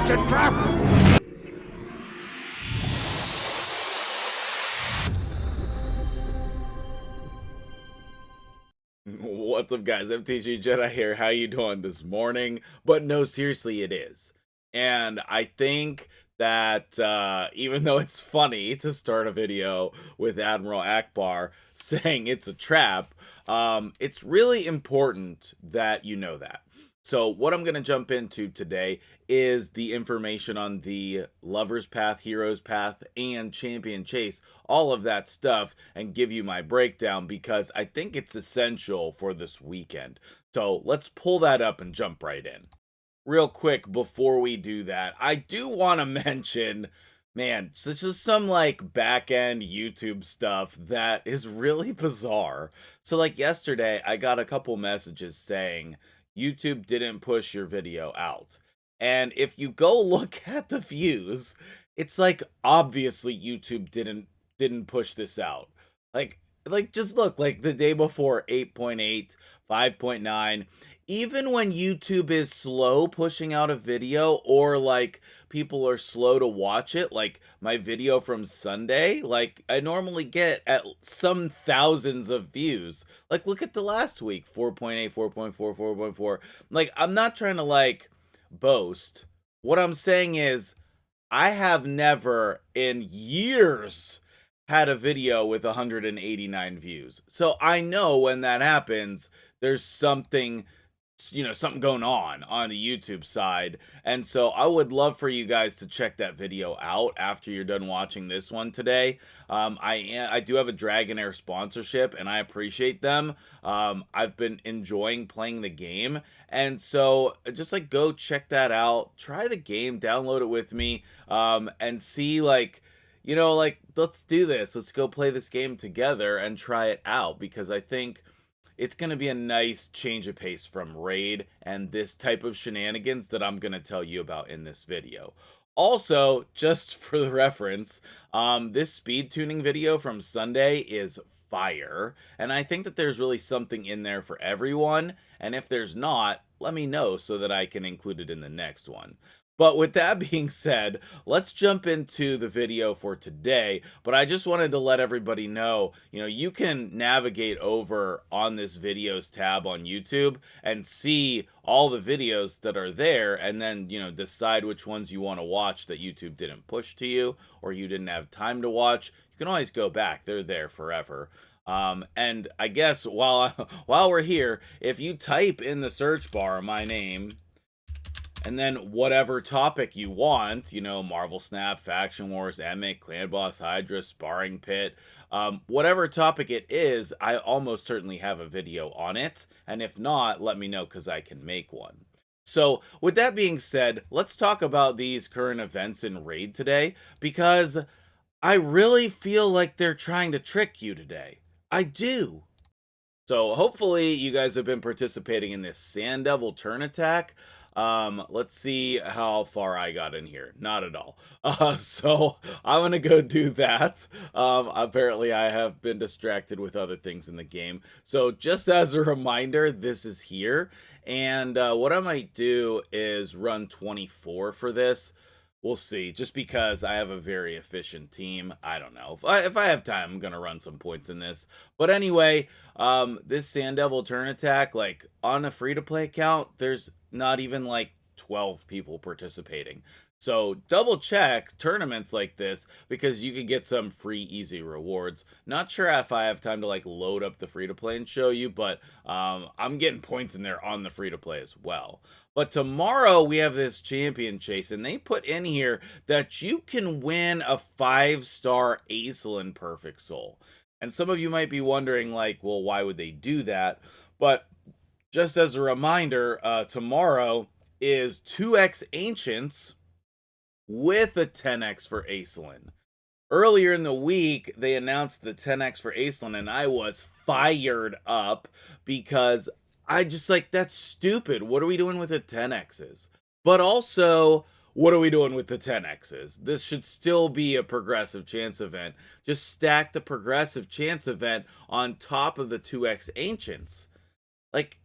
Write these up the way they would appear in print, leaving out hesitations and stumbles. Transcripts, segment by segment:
It's a trap! What's up, guys? MtgJedi here. How you doing this morning? But no, seriously, it is. And I think that even though it's funny to start a video with Admiral Akbar saying it's a trap, it's really important that you know that. So what I'm going to jump into today is the information on the Lover's Path, Hero's Path, and Champion Chase, all of that stuff, and give you my breakdown because I think it's essential for this weekend. So let's pull that up and jump right in. Real quick, before we do that, I do want to mention, man, this is some like back-end YouTube stuff that is really bizarre. So like yesterday, I got a couple messages saying, YouTube didn't push your video out. And if you go look at the views, it's like obviously YouTube didn't push this out. Like just look, like the day before 8.8, 5.9. Even when YouTube is slow pushing out a video, or like people are slow to watch it, like my video from Sunday, like I normally get at some thousands of views. Like look at the last week, 4.8, 4.4, 4.4. Like I'm not trying to like boast. What I'm saying is I have never in years had a video with 189 views. So I know when that happens, there's something, something going on the YouTube side. And so I would love for you guys to check that video out after you're done watching this one today. I do have a Dragonair sponsorship and I appreciate them. I've been enjoying playing the game. And so just like go check that out, try the game, download it with me, and see like, let's do this. Let's go play this game together and try it out because I think it's going to be a nice change of pace from Raid and this type of shenanigans that I'm going to tell you about in this video. Also, just for the reference, this speed tuning video from Sunday is fire, and I think that there's really something in there for everyone, and if there's not, let me know so that I can include it in the next one. But with that being said, let's jump into the video for today. But I just wanted to let everybody know, you can navigate over on this videos tab on YouTube and see all the videos that are there and then, decide which ones you want to watch that YouTube didn't push to you or you didn't have time to watch. You can always go back. They're there forever. And I guess while we're here, if you type in the search bar my name, and then whatever topic you want, Marvel Snap, Faction Wars, Emic, Clan Boss, Hydra, Sparring Pit, whatever topic it is, I almost certainly have a video on it. And if not, let me know because I can make one. So with that being said, let's talk about these current events in Raid today because I really feel like they're trying to trick you today. I do. So hopefully you guys have been participating in this Sand Devil turn attack. Let's see how far I got in here. Not at all. So I'm gonna go do that. Apparently I have been distracted with other things in the game. So just as a reminder, this is here. And what I might do is run 24 for this. We'll see, just because I have a very efficient team. I don't know. If I have time, I'm going to run some points in this. But anyway, this Sand Devil turn attack, like, on a free-to-play account, there's not even, like, 12 people participating. So double check tournaments like this because you could get some free easy rewards. Not sure if I have time to like load up the free to play and show you, but I'm getting points in there on the free to play as well. But tomorrow we have this champion chase and they put in here that you can win a 5-star Aislinn Perfect Soul. And some of you might be wondering like, well, why would they do that? But just as a reminder, tomorrow is 2x Ancients with a 10x for Aislinn. Earlier in the week, they announced the 10x for Aislinn, and I was fired up because I just like, that's stupid. What are we doing with the 10x's? But also, what are we doing with the 10x's? This should still be a progressive chance event. Just stack the progressive chance event on top of the 2x Ancients. Like,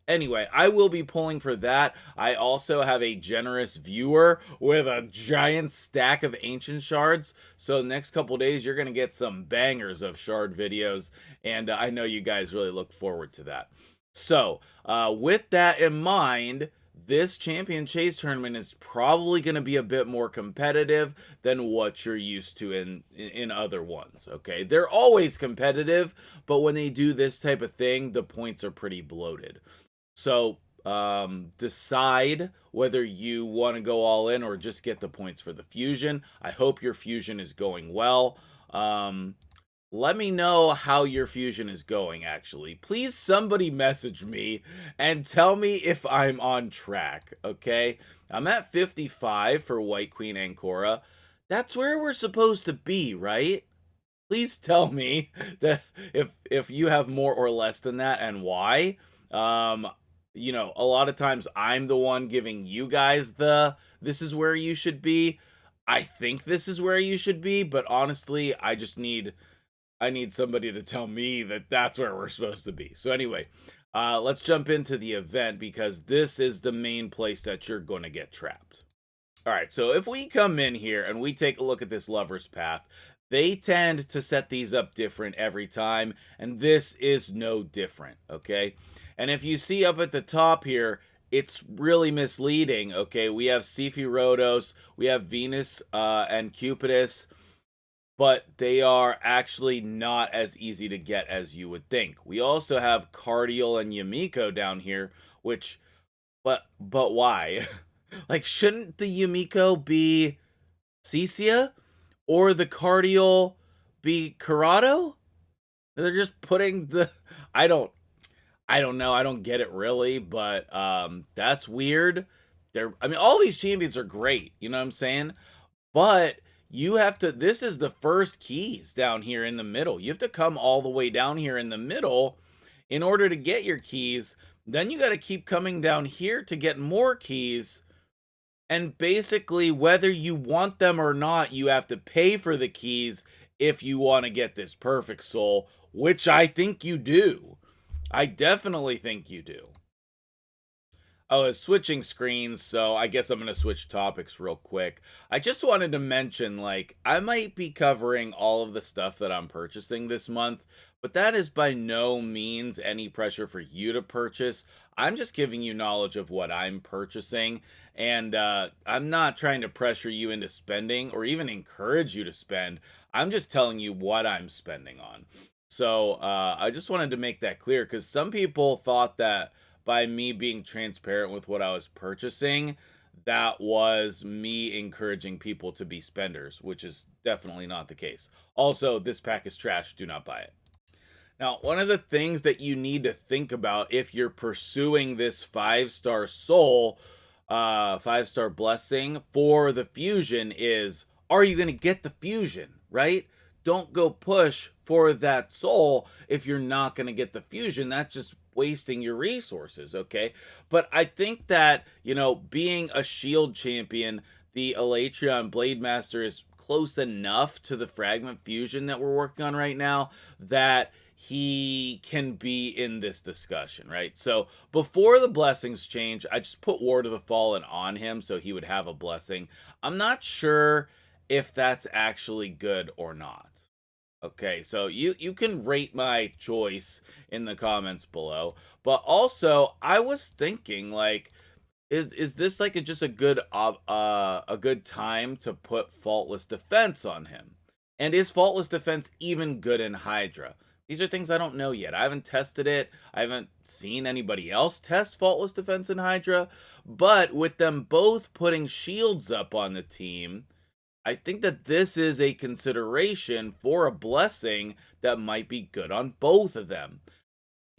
Anyway, I will be pulling for that. I also have a generous viewer with a giant stack of ancient shards. So next couple days, you're going to get some bangers of shard videos. And I know you guys really look forward to that. So with that in mind, this Champion Chase tournament is probably going to be a bit more competitive than what you're used to in other ones, okay? They're always competitive, but when they do this type of thing, the points are pretty bloated. So decide whether you want to go all in or just get the points for the fusion. I hope your fusion is going well. Let me know how your fusion is going, actually. Please, somebody message me and tell me if I'm on track, okay? I'm at 55 for White Queen Ancora. That's where we're supposed to be, right? Please tell me that if you have more or less than that and why. You know, a lot of times I'm the one giving you guys this is where you should be. I think this is where you should be, but honestly, I need somebody to tell me that that's where we're supposed to be. So anyway, let's jump into the event because this is the main place that you're going to get trapped. All right, so if we come in here and we take a look at this Lover's Path, they tend to set these up different every time, and this is no different, okay? And if you see up at the top here, it's really misleading, okay? We have Sephirotos, we have Venus and Cupidus, but they are actually not as easy to get as you would think. We also have Cardial and Yumiko down here, which, but why? Like, shouldn't the Yumiko be Cecia? Or the Cardial be Corrado? They're just putting the, I don't know, I don't get it really, but that's weird. I mean, all these champions are great, you know what I'm saying? But you have to, this is the first keys down here in the middle. You have to come all the way down here in the middle in order to get your keys. Then you got to keep coming down here to get more keys. And basically, whether you want them or not, you have to pay for the keys if you want to get this perfect soul, which I think you do. I definitely think you do. Oh, it's switching screens, so I guess I'm going to switch topics real quick. I just wanted to mention, like, I might be covering all of the stuff that I'm purchasing this month, but that is by no means any pressure for you to purchase. I'm just giving you knowledge of what I'm purchasing, and I'm not trying to pressure you into spending or even encourage you to spend. I'm just telling you what I'm spending on. So I just wanted to make that clear, because some people thought that by me being transparent with what I was purchasing, that was me encouraging people to be spenders, which is definitely not the case. Also, this pack is trash. Do not buy it. Now, one of the things that you need to think about if you're pursuing this 5-star soul, 5-star blessing for the fusion is, are you going to get the fusion, right? Don't go push for that soul if you're not going to get the fusion. That's just wasting your resources, okay? But I think that, you know, being a shield champion, the Elytrion Blade Master is close enough to the fragment fusion that we're working on right now that he can be in this discussion, right? So before the blessings change, I just put Ward of the Fallen on him so he would have a blessing. I'm not sure if that's actually good or not. Okay, so you can rate my choice in the comments below. But also, I was thinking, like, is this like just a good time to put Faultless Defense on him? And is Faultless Defense even good in Hydra? These are things I don't know yet. I haven't tested it. I haven't seen anybody else test Faultless Defense in Hydra. But with them both putting shields up on the team, I think that this is a consideration for a blessing that might be good on both of them.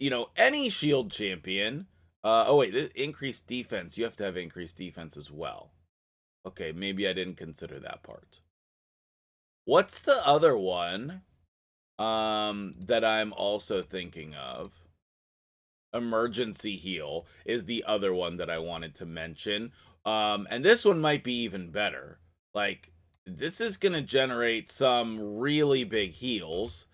You know, any shield champion. Oh, wait, increased defense. You have to have increased defense as well. Okay, maybe I didn't consider that part. What's the other one that I'm also thinking of? Emergency heal is the other one that I wanted to mention. And this one might be even better. Like, this is going to generate some really big heals.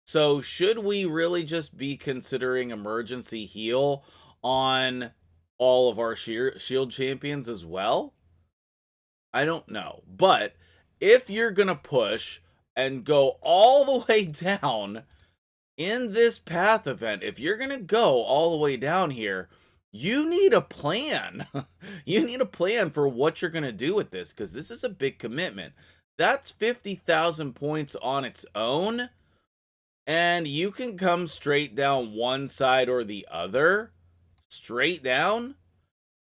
So should we really just be considering emergency heal on all of our shield champions as well? I don't know. But if you're going to push and go all the way down in this path event, if you're going to go all the way down here, you need a plan. You need a plan for what you're going to do with this, because this is a big commitment. That's 50,000 points on its own, and you can come straight down one side or the other, straight down.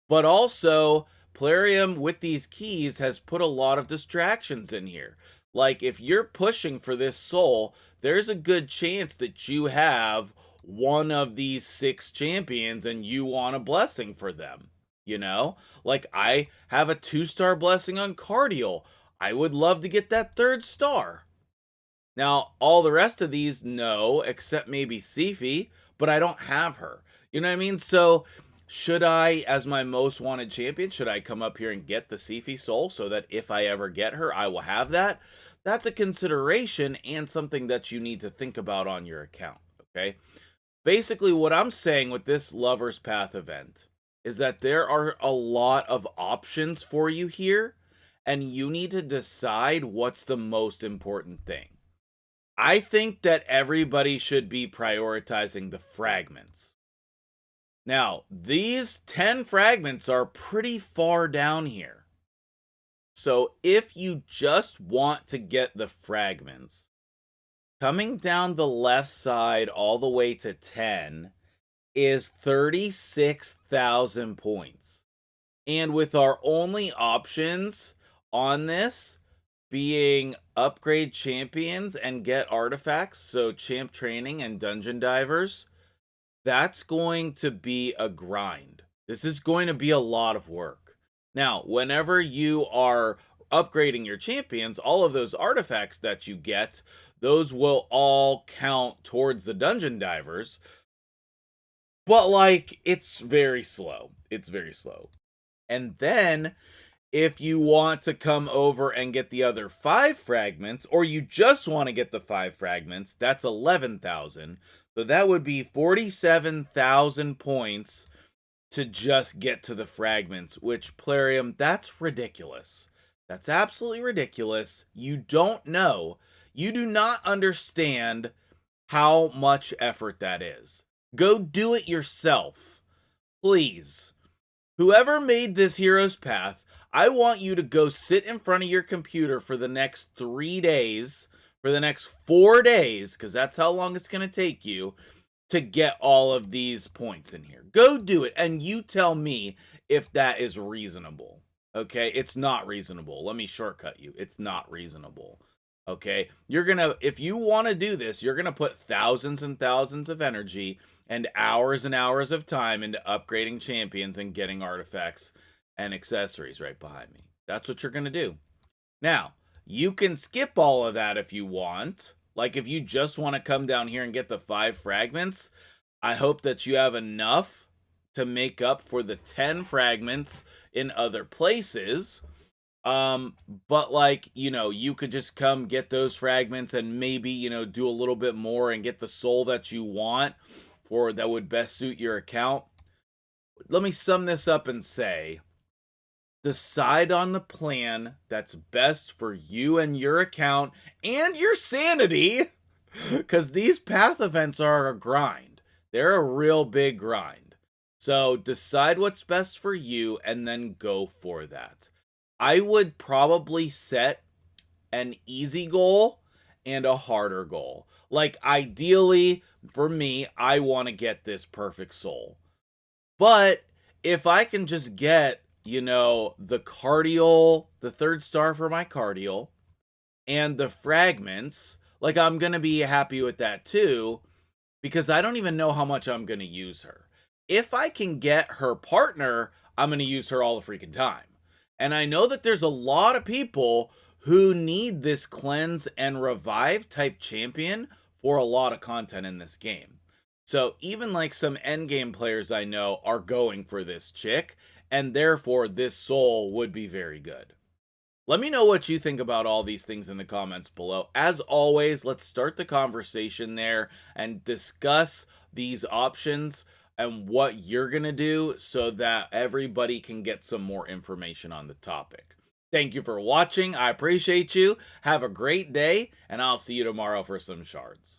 But also, Plarium with these keys has put a lot of distractions in here. Like, if you're pushing for this soul, there's a good chance that you have one of these 6 champions and you want a blessing for them. You know? Like, I have a 2-star blessing on Cardial. I would love to get that 3rd star. Now, all the rest of these, no, except maybe Sifi, but I don't have her. You know what I mean? So, should I, as my most wanted champion, should I come up here and get the Sifi soul so that if I ever get her, I will have that? That's a consideration and something that you need to think about on your account, okay? Basically, what I'm saying with this Lover's Path event is that there are a lot of options for you here, and you need to decide what's the most important thing. I think that everybody should be prioritizing the fragments. Now, these 10 fragments are pretty far down here. So if you just want to get the fragments, coming down the left side all the way to 10 is 36,000 points. And with our only options on this being upgrade champions and get artifacts, so champ training and dungeon divers, that's going to be a grind. This is going to be a lot of work. Now, whenever you are upgrading your champions, all of those artifacts that you get, those will all count towards the dungeon divers. But, like, it's very slow. It's very slow. And then, if you want to come over and get the other 5 fragments, or you just want to get the 5 fragments, that's 11,000. So that would be 47,000 points to just get to the fragments, which, Plarium, that's ridiculous. That's absolutely ridiculous. You don't know. You do not understand how much effort that is. Go do it yourself. Please. Whoever made this hero's path, I want you to go sit in front of your computer for the next 3 days, for the next 4 days, because that's how long it's going to take you to get all of these points in here. Go do it, and you tell me if that is reasonable. Okay, it's not reasonable. Let me shortcut you. It's not reasonable. Okay, if you want to do this, you're gonna put thousands and thousands of energy and hours of time into upgrading champions and getting artifacts and accessories right behind me. That's what you're gonna do. Now, you can skip all of that if you want. Like, if you just want to come down here and get the 5 fragments, I hope that you have enough to make up for the 10 fragments in other places. But, like, you know, you could just come get those fragments and maybe, you know, do a little bit more and get the soul that you want for that would best suit your account. Let me sum this up and say, decide on the plan that's best for you and your account and your sanity, because these path events are a grind. They're a real big grind. So decide what's best for you and then go for that. I would probably set an easy goal and a harder goal. Like, ideally, for me, I want to get this perfect soul. But if I can just get, you know, the cardial, the 3rd star for my cardial, and the fragments, like, I'm going to be happy with that too, because I don't even know how much I'm going to use her. If I can get her partner, I'm going to use her all the freaking time. And I know that there's a lot of people who need this cleanse and revive type champion for a lot of content in this game. So even like some endgame players I know are going for this chick, and therefore this soul would be very good. Let me know what you think about all these things in the comments below. As always, let's start the conversation there and discuss these options. and what you're going to do so that everybody can get some more information on the topic. Thank you for watching. I appreciate you. Have a great day, and I'll see you tomorrow for some shards.